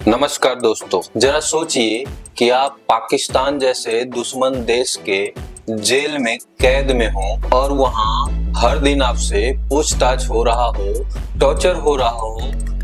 नमस्कार दोस्तों, जरा सोचिए कि आप पाकिस्तान जैसे दुश्मन देश के जेल में कैद में हो और वहां हर दिन आपसे पूछताछ हो रहा हो, टॉर्चर हो रहा हो,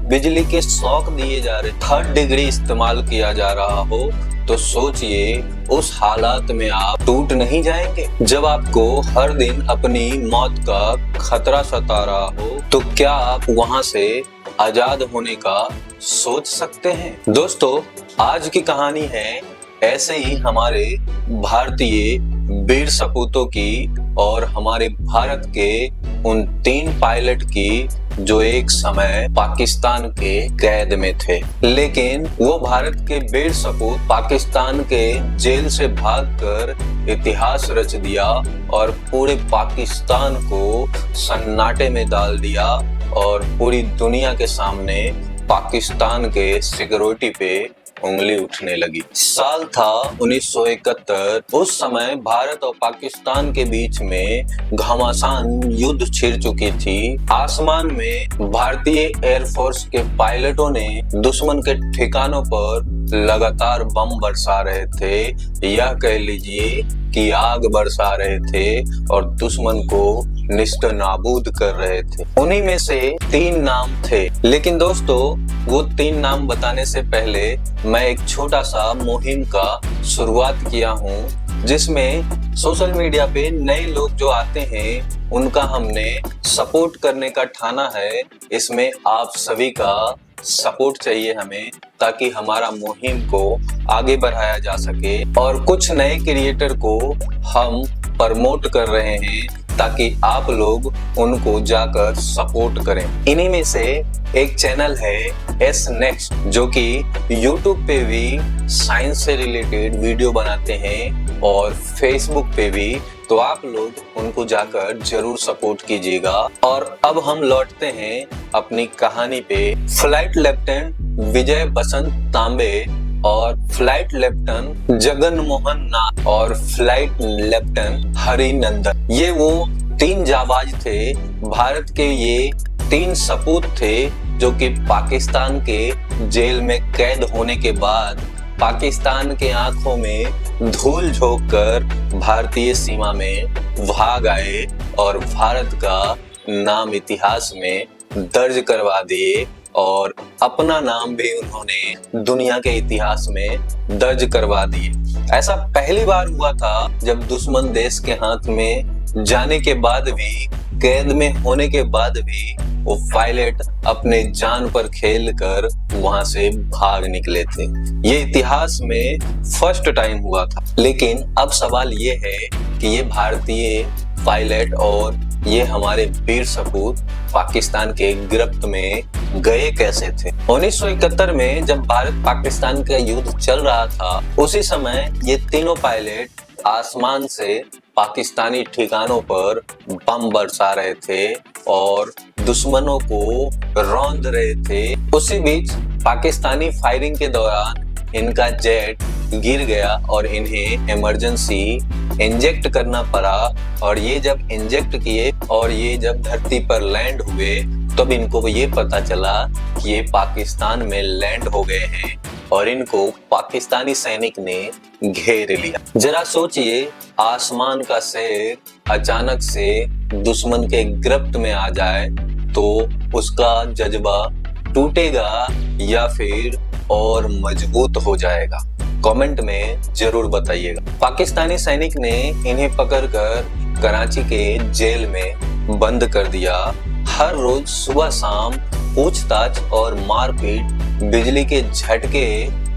बिजली के शॉक दिए जा रहे, थर्ड डिग्री इस्तेमाल किया जा रहा हो, तो सोचिए उस हालात में आप टूट नहीं जाएंगे। जब आपको हर दिन अपनी मौत का खतरा सता रहा हो तो क्या आप वहां से आजाद होने का सोच सकते हैं? दोस्तों, आज की कहानी है ऐसे ही हमारे भारतीय वीर सपूतों की और हमारे भारत के उन 3 पायलट की जो एक समय पाकिस्तान के कैद में थे, लेकिन वो भारत के वीर सपूत पाकिस्तान के जेल से भागकर इतिहास रच दिया और पूरे पाकिस्तान को सन्नाटे में डाल दिया और पूरी दुनिया के सामने पाकिस्तान के सिक्योरिटी पे उंगली उठने लगी। साल था 1971। उस समय भारत और पाकिस्तान के बीच में घमासान युद्ध छिड़ चुकी थी। आसमान में भारतीय एयरफोर्स के पायलटों ने दुश्मन के ठिकानों पर लगातार बम बरसा रहे थे, यह कह लीजिए कि आग बरसा रहे थे और दुश्मन को निस्त नाबूद कर रहे थे। उन्हीं में से 3 नाम थे, लेकिन दोस्तों वो 3 नाम बताने से पहले मैं एक छोटा सा मुहिम का शुरुआत किया हूँ, जिसमें सोशल मीडिया पे नए लोग जो आते हैं उनका हमने सपोर्ट करने का ठाना है। इसमें आप सभी का सपोर्ट चाहिए हमें, ताकि हमारा मुहिम को आगे बढ़ाया जा सके और कुछ नए क्रिएटर को हम प्रमोट कर रहे हैं ताकि आप लोग उनको जाकर सपोर्ट करें। इन्हीं में से एक चैनल है एस नेक्स्ट, जो कि यूट्यूब पे भी साइंस से रिलेटेड वीडियो बनाते हैं और फेसबुक पे भी, तो आप लोग उनको जाकर जरूर सपोर्ट कीजिएगा। और अब हम लौटते हैं अपनी कहानी पे। फ्लाइट लेफ्टिनेंट विजय बसंत तांबे और फ्लाइट लेफ्टिनेंट जगन मोहन नाथ और फ्लाइट लेफ्टिनेंट हरिनंदन, ये वो 3 जाबाज थे। भारत के ये 3 सपूत थे जो कि पाकिस्तान के जेल में कैद होने के बाद पाकिस्तान के आंखों में धूल झोंक कर भारतीय सीमा में भाग आए और भारत का नाम इतिहास में दर्ज करवा दिए और अपना नाम भी उन्होंने दुनिया के इतिहास में दर्ज करवा दिए। ऐसा पहली बार हुआ था जब दुश्मन देश के हाथ में जाने के बाद भी, कैद में होने के बाद भी वो पायलट अपने जान पर खेल कर वहां से भाग निकले थे। ये इतिहास में फर्स्ट टाइम हुआ था। लेकिन अब सवाल ये है कि ये भारतीय पायलट और ये हमारे वीर सपूत पाकिस्तान के गिरफ्त में गए कैसे थे? 1971 में जब भारत पाकिस्तान का युद्ध चल रहा था, उसी समय ये तीनों पायलट आसमान से पाकिस्तानी ठिकानों पर बम बरसा रहे थे और दुश्मनों को रौंद रहे थे। उसी बीच पाकिस्तानी फायरिंग के दौरान इनका जेट गिर गया और इन्हें इमरजेंसी इंजेक्ट करना पड़ा। और ये जब इंजेक्ट किए और ये जब धरती पर लैंड हुए, तब इनको ये पता चला कि ये पाकिस्तान में लैंड हो गए हैं और इनको पाकिस्तानी सैनिक ने घेर लिया। जरा सोचिए, आसमान का शेर अचानक से दुश्मन के गिरफ्त में आ जाए तो उसका जज्बा टूटेगा या फिर और मजबूत हो जाएगा? कमेंट में जरूर बताइएगा। पाकिस्तानी सैनिक ने इन्हें पकड़कर कराची के जेल में बंद कर दिया। हर रोज सुबह शाम पूछताछ और मारपीट, बिजली के झटके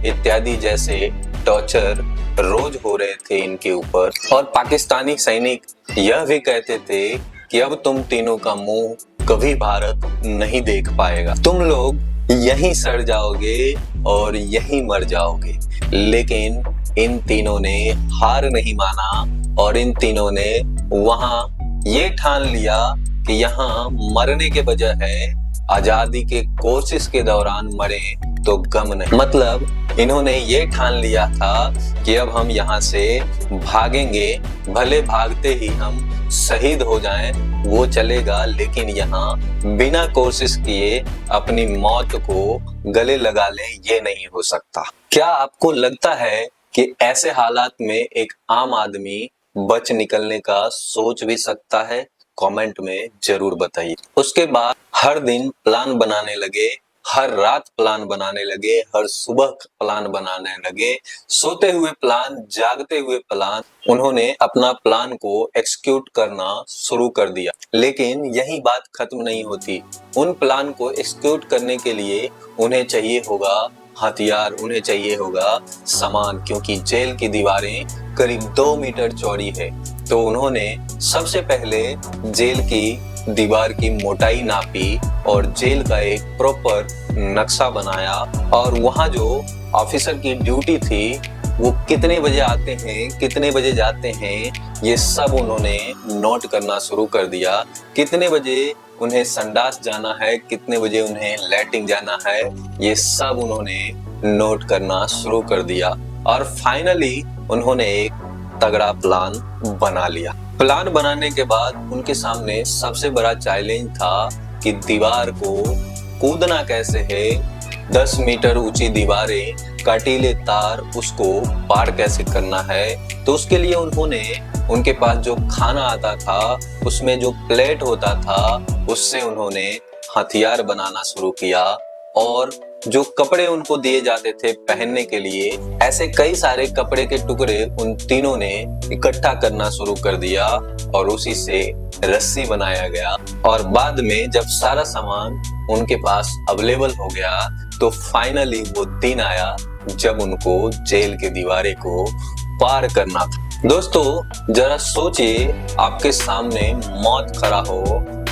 इत्यादि जैसे टॉर्चर रोज हो रहे थे इनके ऊपर। और पाकिस्तानी सैनिक यह भी कहते थे कि अब तुम तीनों का मुंह कभी भारत नहीं देख पाएगा, तुम लोग यहीं सड़ जाओगे और यहीं मर जाओगे। लेकिन इन तीनों ने हार नहीं माना और इन तीनों ने वहां ये ठान लिया कि यहाँ मरने के बजाय है आजादी के कोशिश के दौरान मरे तो गम नहीं। मतलब इन्होंने ये ठान लिया था कि अब हम यहाँ से भागेंगे, भले भागते ही हम शहीद हो जाएं, वो चलेगा, लेकिन यहाँ बिना कोशिश किए अपनी मौत को गले लगा ले, ये नहीं हो सकता। क्या आपको लगता है कि ऐसे हालात में एक आम आदमी बच निकलने का सोच भी सकता है? कमेंट में जरूर बताइए। उसके बाद हर दिन प्लान बनाने लगे, हर रात प्लान बनाने लगे, हर सुबह प्लान बनाने लगे, सोते हुए प्लान, जागते हुए प्लान। उन्होंने अपना प्लान को एक्सिक्यूट करना शुरू कर दिया। लेकिन यही बात खत्म नहीं होती। उन प्लान को एक्सिक्यूट करने के लिए उन्हें चाहिए होगा हथियार, उन्हें चाहिए होगा सामान, क्योंकि जेल की दीवारें करीब 2 मीटर चौड़ी है। तो उन्होंने सबसे पहले जेल की दीवार की मोटाई नापी और जेल का एक प्रॉपर नक्शा बनाया, और वहां जो ऑफिसर की ड्यूटी थी वो कितने बजे आते हैं, कितने बजे जाते हैं, ये सब उन्होंने नोट करना शुरू कर दिया। कितने बजे उन्हें संडास जाना है, कितने बजे उन्हें लैट्रिन जाना है, ये सब उन्होंने नोट करना शुरू कर दिया। और फाइनली उन्होंने एक तगड़ा प्लान बना लिया। प्लान बनाने के बाद उनके सामने सबसे बड़ा चैलेंज था कि दीवार को कूदना कैसे है। 10 मीटर ऊंची दीवारें, काटीले तार, उसको पार कैसे करना है। तो उसके लिए उन्होंने, उनके पास जो खाना आता था उसमें जो प्लेट होता था, उससे उन्होंने हथियार बनाना शुरू किया। और जो कपड़े उनको दिए जाते थे पहनने के लिए, ऐसे कई सारे कपड़े के टुकड़े उन तीनों ने इकट्ठा करना शुरू कर दिया और उसी से रस्सी बनाया गया। और बाद में जब सारा सामान उनके पास अवेलेबल हो गया तो फाइनली वो दिन आया जब उनको जेल की दीवारें को पार करना था। दोस्तों जरा सोचिए, आपके सामने मौत खड़ा हो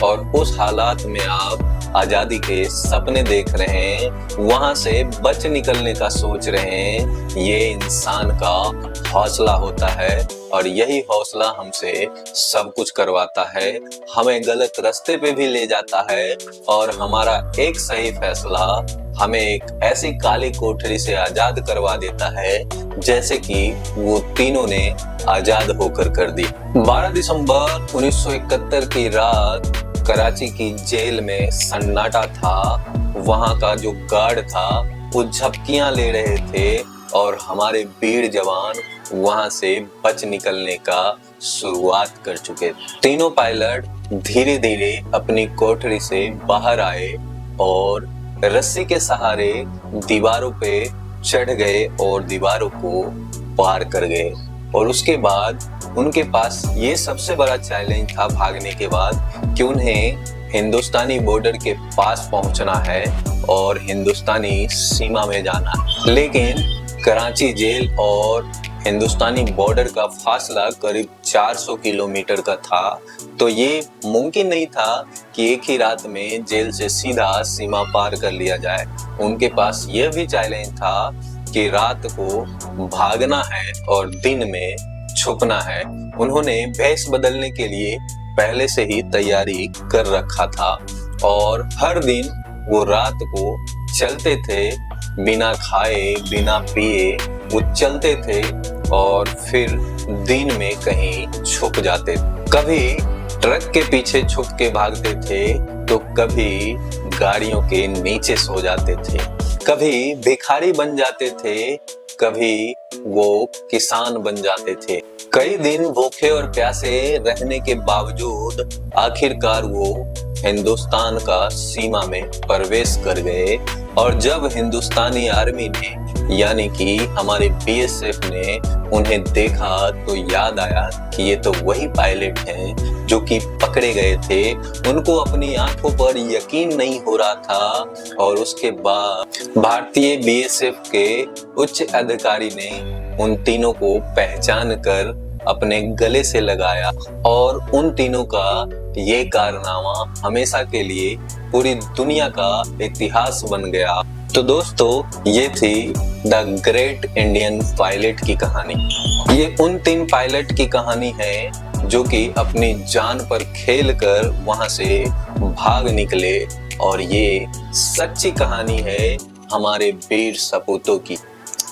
और उस हालात में आप आजादी के सपने देख रहे हैं, वहां से बच निकलने का सोच रहे हैं। ये इंसान का हौसला होता है और यही हौसला हमसे सब कुछ करवाता है, हमें गलत रास्ते पे भी ले जाता है और हमारा एक सही फैसला हमें एक ऐसी काली कोठरी से आजाद करवा देता है जैसे कि वो तीनों ने आजाद होकर कर दी। 12 दिसंबर 1971 की रात कराची की जेल में सन्नाटा था। वहां का जो गार्ड था वो झपकियां ले रहे थे और हमारे वीर जवान वहां से बच निकलने का शुरुआत कर चुके थे। तीनों पायलट धीरे धीरे अपनी कोठरी से बाहर आए और रस्सी के सहारे दीवारों पे चढ़ गए और दीवारों को पार कर गए। और उसके बाद उनके पास ये सबसे बड़ा चैलेंज था भागने के बाद कि उन्हें हिंदुस्तानी बॉर्डर के पास पहुंचना है और हिंदुस्तानी सीमा में जाना। लेकिन कराची जेल और हिंदुस्तानी बॉर्डर का फासला करीब 400 किलोमीटर का था, तो ये मुमकिन नहीं था कि एक ही रात में जेल से सीधा सीमा पार कर लिया जाए। उनके पास यह भी चैलेंज था कि रात को भागना है और दिन में छुपना है। उन्होंने भेष बदलने के लिए पहले से ही तैयारी कर रखा था और हर दिन वो रात को चलते थे, बिना खाए बिना पिए वो चलते थे और फिर दिन में कहीं छुप जाते थे। कभी ट्रक के पीछे छुप के भागते थे तो कभी गाड़ियों के नीचे सो जाते थे, कभी भिखारी बन जाते थे, कभी वो किसान बन जाते थे। कई दिन भूखे और प्यासे रहने के बावजूद आखिरकार वो हिंदुस्तान का सीमा में प्रवेश कर गए। और जब हिंदुस्तानी आर्मी ने यानी कि हमारे बीएसएफ ने उन्हें देखा तो याद आया कि ये तो वही पायलट हैं जो कि पकड़े गए थे। उनको अपनी आंखों पर यकीन नहीं हो रहा था और उसके बाद भारतीय बीएसएफ के उच्च अधिकारी ने उन तीनों को पहचान कर अपने गले से लगाया और उन तीनों का ये कारनामा हमेशा के लिए पूरी दुनिया का इतिहास बन गया। तो दोस्तों ये थी द ग्रेट इंडियन पायलट की कहानी। ये उन 3 पायलट की कहानी है जो कि अपनी जान पर खेल कर वहां से भाग निकले और ये सच्ची कहानी है हमारे वीर सपूतों की।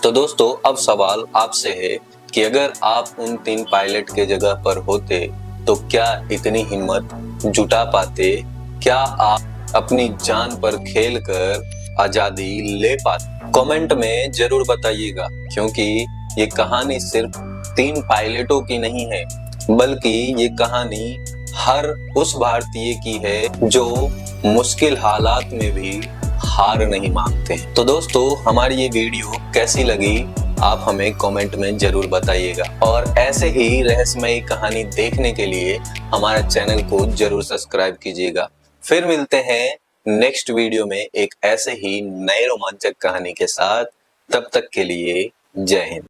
तो दोस्तों अब सवाल आपसे है कि अगर आप उन 3 पायलट के जगह पर होते तो क्या इतनी हिम्मत जुटा पाते, क्या आप अपनी जान पर खेलकर आजादी ले पाते? कमेंट में जरूर बताइएगा, क्योंकि ये कहानी सिर्फ 3 पायलटों की नहीं है, बल्कि ये कहानी हर उस भारतीय की है जो मुश्किल हालात में भी हार नहीं मानते। तो दोस्तों, हमारी ये वीडियो कैसी लगी आप हमें कमेंट में जरूर बताइएगा, और ऐसे ही रहस्यमयी कहानी देखने के लिए हमारे चैनल को जरूर सब्सक्राइब कीजिएगा। फिर मिलते हैं नेक्स्ट वीडियो में एक ऐसे ही नए रोमांचक कहानी के साथ। तब तक के लिए जय हिंद।